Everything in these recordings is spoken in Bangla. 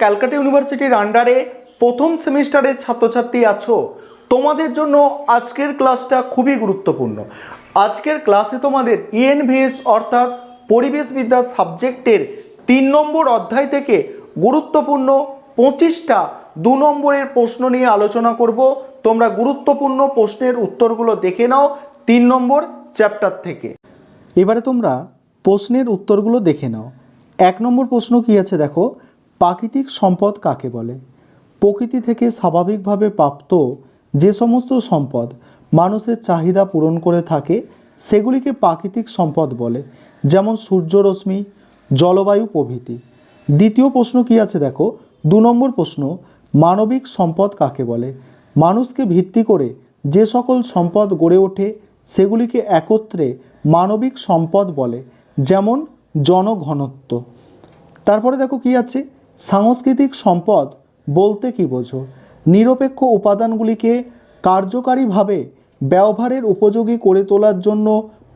ক্যালকাটা ইউনিভার্সিটির আন্ডারে প্রথম সেমিস্টারের ছাত্রছাত্রী আছো, তোমাদের জন্য আজকের ক্লাসটা খুবই গুরুত্বপূর্ণ। আজকের ক্লাসে তোমাদের ইএনভিএস অর্থাৎ পরিবেশবিদ্যা সাবজেক্টের 3 নম্বর অধ্যায় থেকে গুরুত্বপূর্ণ 25টা 2 নম্বরের প্রশ্ন নিয়ে আলোচনা করব। তোমরা গুরুত্বপূর্ণ প্রশ্নের উত্তরগুলো দেখে নাও 3 নম্বর চ্যাপ্টার থেকে। এবারে তোমরা প্রশ্নের উত্তরগুলো দেখে নাও। 1 নম্বর প্রশ্ন কী আছে দেখো, প্রাকৃতিক সম্পদ কাকে বলে? প্রকৃতি থেকে স্বাভাবিকভাবে প্রাপ্ত যে সমস্ত সম্পদ মানুষের চাহিদা পূরণ করে থাকে সেগুলিকে প্রাকৃতিক সম্পদ বলে, যেমন সূর্যরশ্মি, জলবায়ু প্রভৃতি। দ্বিতীয় প্রশ্ন কী আছে দেখো, 2 নম্বর প্রশ্ন, মানবিক সম্পদ কাকে বলে? মানুষকে ভিত্তি করে যে সকল সম্পদ গড়ে ওঠে সেগুলিকে একত্রে মানবিক সম্পদ বলে, যেমন জনঘনত্ব। তারপরে দেখো কি আছে, সাংস্কৃতিক সম্পদ বলতে কি বোঝো? নিরপেক্ষ উপাদানগুলিকে কার্যকারীভাবে ব্যবহারের উপযোগী করে তোলার জন্য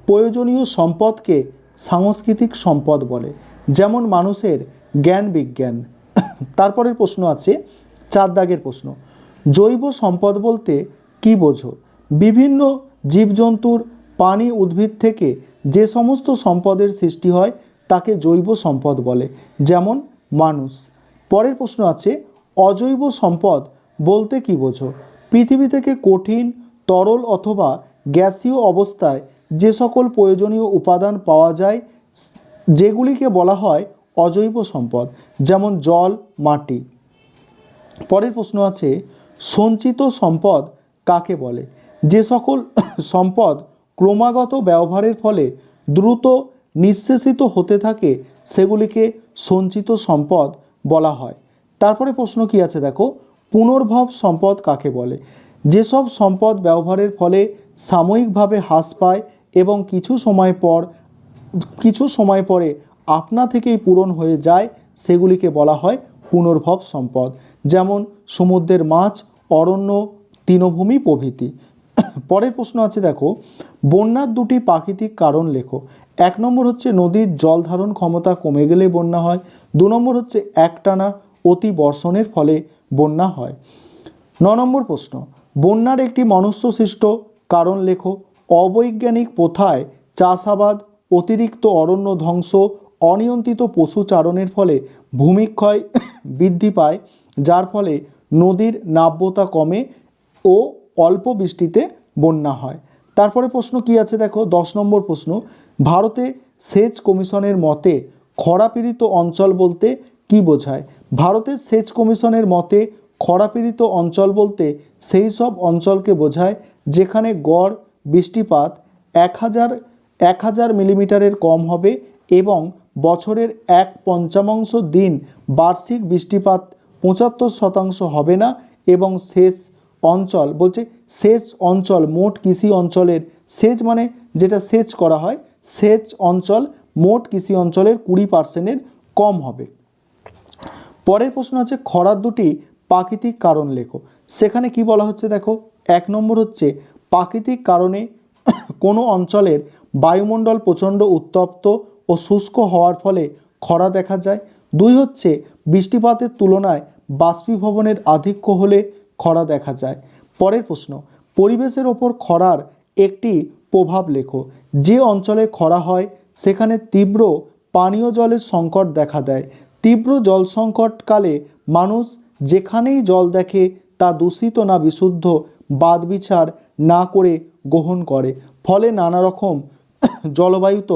প্রয়োজনীয় সম্পদকে সাংস্কৃতিক সম্পদ বলে, যেমন মানুষের জ্ঞান বিজ্ঞান। তারপরের প্রশ্ন আছে 4 দাগের প্রশ্ন, জৈব সম্পদ বলতে কি বোঝো? বিভিন্ন জীবজন্তুর, প্রাণী, উদ্ভিদ থেকে যে সমস্ত সম্পদের সৃষ্টি হয় তাকে জৈব সম্পদ বলে, যেমন মানুষ। পরের প্রশ্ন আছে, অজৈব সম্পদ বলতে কি বোঝো? পৃথিবী থেকে কঠিন, তরল অথবা গ্যাসীয় অবস্থায় যে সকল প্রয়োজনীয় উপাদান পাওয়া যায় যেগুলিকে বলা হয় অজৈব সম্পদ, যেমন জল, মাটি। পরের প্রশ্ন আছে, সঞ্চিত সম্পদ কাকে বলে? যে সকল সম্পদ ক্রমাগত ব্যবহারের ফলে দ্রুত নিঃশেষিত হতে থাকে সেগুলিকে সঞ্চিত সম্পদ বলা হয়। তারপরে প্রশ্ন কি আছে দেখো, পুনর্ভব সম্পদ কাকে বলে? যেসব সম্পদ ব্যবহারের ফলে সাময়িকভাবে হ্রাস পায় এবং কিছু সময় পরে আপনা থেকেই পূরণ হয়ে যায় সেগুলিকে বলা হয় পুনর্ভব সম্পদ, যেমন সমুদ্রের মাছ, অরণ্য, তৃণভূমি প্রভৃতি। পরের প্রশ্ন আছে দেখো, বন্যার 2টি প্রাকৃতিক কারণ লেখো। 1 নম্বর হচ্ছে নদীর জল ধারণ ক্ষমতা কমে গেলে বন্যা হয়। 2 নম্বর হচ্ছে একটানা অতি বর্ষণের ফলে বন্যা হয়। 9 নম্বর প্রশ্ন, বন্যার একটি মনুষ্যসৃষ্ট কারণ লেখো। অবৈজ্ঞানিক প্রথায় চাষাবাদ, অতিরিক্ত অরণ্য ধ্বংস, অনিয়ন্ত্রিত পশুচারণের ফলে ভূমিক্ষয় বৃদ্ধি পায়, যার ফলে নদীর নাব্যতা কমে ও অল্প বৃষ্টিতে বন্যা হয়। তারপরে প্রশ্ন কি আছে দেখো, 10 নম্বর প্রশ্ন, ভারতে সেচ কমিশনের মতে খরাপীড়িত অঞ্চল বলতে কি বোঝায়? ভারতের সেচ কমিশনের মতে খরাপীড়িত অঞ্চল বলতে সেই সব অঞ্চলকে বোঝায় যেখানে গড় বৃষ্টিপাত 1000 মিলিমিটারের কম হবে এবং বছরের 1/5 দিন বার্ষিক বৃষ্টিপাত 75% হবে না, এবং সেচ অঞ্চল বলছে সেচ অঞ্চল মোট কৃষি অঞ্চলের, সেচ মানে যেটা সেচ করা হয়, সেচ অঞ্চল মোট কৃষি অঞ্চলের 20% কম হবে। পরের প্রশ্ন আছে, খরার 2টি প্রাকৃতিক কারণ লেখো। সেখানে কি বলা হচ্ছে দেখো, 1 নম্বর হচ্ছে প্রাকৃতিক কারণে কোনো অঞ্চলের বায়ুমণ্ডল প্রচণ্ড উত্তপ্ত ও শুষ্ক হওয়ার ফলে খরা দেখা যায়। 2 হচ্ছে বৃষ্টিপাতের তুলনায় বাষ্পীভবনের আধিক্য হলে খরা দেখা যায়। পরের প্রশ্ন, পরিবেশের ওপর খরার একটি প্রভাব লেখো। যে অঞ্চলে খরা হয় সেখানে তীব্র পানীয় জলের সংকট দেখা দেয়। তীব্র জল সংকটকালে মানুষ যেখানেই জল দেখে তা দূষিত না বিশুদ্ধ বাদবিচার না করে গ্রহণ করে, ফলে নানা রকম জলবায়ুত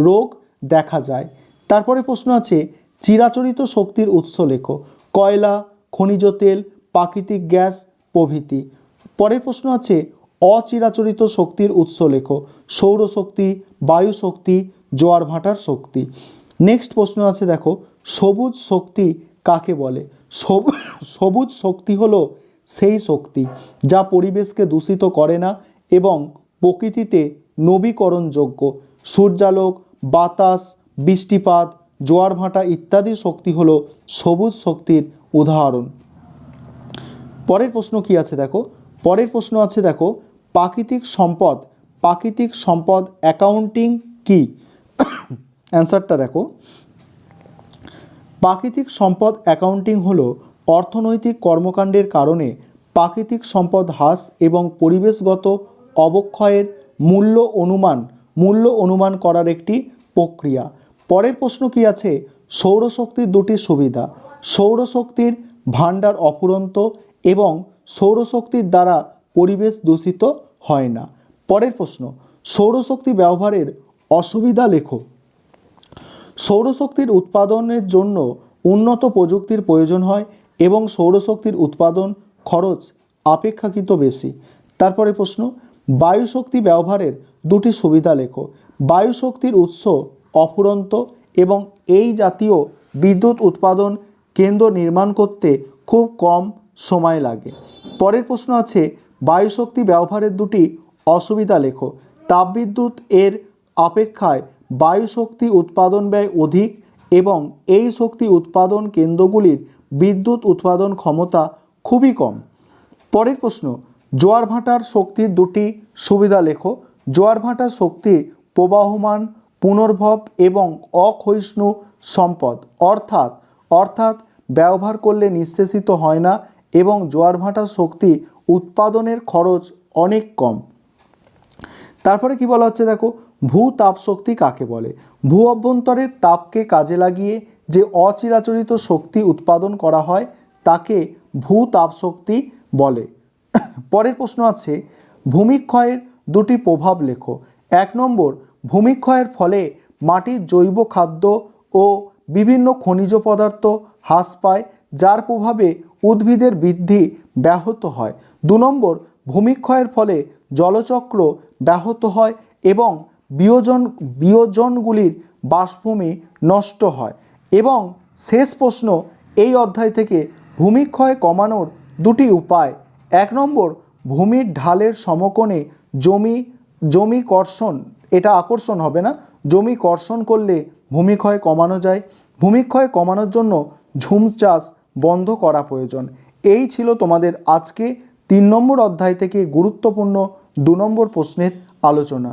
রোগ দেখা যায়। তারপরে প্রশ্ন আছে, চিরাচরিত শক্তির উৎস লেখো। কয়লা, খনিজ তেল, প্রাকৃতিক গ্যাস প্রভৃতি। পরের প্রশ্ন আছে, অচিরাচরিত শক্তির উৎস লেখো। সৌরশক্তি, বায়ু শক্তি, জোয়ার ভাটার শক্তি। নেক্সট প্রশ্ন আছে দেখো, সবুজ শক্তি কাকে বলে? সবুজ শক্তি হলো সেই শক্তি যা পরিবেশকে দূষিত করে না এবং প্রকৃতিতে নবীকরণযোগ্য। সূর্যালোক, বাতাস, বৃষ্টিপাত, জোয়ার ভাটা ইত্যাদি শক্তি হলো সবুজ শক্তির উদাহরণ। পরের প্রশ্ন কি আছে দেখো, পরের প্রশ্ন আছে দেখো, প্রাকৃতিক সম্পদ অ্যাকাউন্টিং কি? অ্যান্সারটা দেখো, প্রাকৃতিক সম্পদ অ্যাকাউন্টিং হলো অর্থনৈতিক কর্মকাণ্ডের কারণে প্রাকৃতিক সম্পদ হ্রাস এবং পরিবেশগত অবক্ষয়ের মূল্য অনুমান করার একটি প্রক্রিয়া। পরের প্রশ্ন কি আছে? সৌরশক্তির দুটি সুবিধা। সৌরশক্তির ভাণ্ডার অফুরন্ত এবং সৌরশক্তির দ্বারা পরিবেশ দূষিত হয় না। পরের প্রশ্ন, সৌরশক্তি ব্যবহারের অসুবিধা লেখো। সৌরশক্তির উৎপাদনের জন্য উন্নত প্রযুক্তির প্রয়োজন হয় এবং সৌরশক্তির উৎপাদন খরচ অপেক্ষাকৃত বেশি। তারপরে প্রশ্ন, বায়ুশক্তি ব্যবহারের দুটি সুবিধা লেখো। বায়ুশক্তির উৎস অফুরন্ত এবং এই জাতীয় বিদ্যুৎ উৎপাদন কেন্দ্র নির্মাণ করতে খুব কম সময় লাগে। পরের প্রশ্ন আছে, বায়ুশক্তি ব্যবহারের দুটি অসুবিধা লেখো। তাপবিদ্যুৎ এর অপেক্ষায় বায়ুশক্তি উৎপাদন ব্যয় অধিক এবং এই শক্তি উৎপাদন কেন্দ্রগুলির বিদ্যুৎ উৎপাদন ক্ষমতা খুবই কম। পরের প্রশ্ন, জোয়ার ভাটার শক্তির দুটি সুবিধা লেখো। জোয়ার ভাটার শক্তি প্রবাহমান, পুনর্ভব এবং অক্ষয়িষ্ণু সম্পদ, অর্থাৎ ব্যবহার করলে নিঃশেষিত হয় না এবং জোয়ার ভাটার শক্তি উৎপাদনের খরচ অনেক কম। তারপরে কি বলা হচ্ছে দেখো, ভূ তাপ শক্তি কাকে বলে? ভূ অভ্যন্তরের তাপকে কাজে লাগিয়ে যে অচিরাচরিত শক্তি উৎপাদন করা হয় তাকে ভূ তাপ শক্তি বলে। পরের প্রশ্ন আছে, ভূমিক্ষয়ের দুটি প্রভাব লেখো। 1 নম্বর, ভূমিক্ষয়ের ফলে মাটির জৈব খাদ্য ও বিভিন্ন খনিজ পদার্থ হ্রাস পায়, যার প্রভাবে উদ্ভিদের বৃদ্ধি ব্যাহত হয়। 2 নম্বর, ভূমিক্ষয়ের ফলে জলচক্র ব্যাহত হয় এবং বিয়োজনগুলির বাষ্পভূমি নষ্ট হয়। এবং শেষ প্রশ্ন এই অধ্যায় থেকে, ভূমিক্ষয় কমানোর দুটি উপায়। 1 নম্বর, ভূমির ঢালের সমকোণে জমি কর্ষণ, এটা আকর্ষণ হবে না, জমি কর্ষণ করলে ভূমিক্ষয় কমানো যায়। ভূমিক্ষয় কমানোর জন্য ঝুম চাষ বন্ধ করা প্রয়োজন। এই ছিল তোমাদের আজকে 3 নম্বর অধ্যায় থেকে গুরুত্বপূর্ণ 2 নম্বর প্রশ্নের আলোচনা।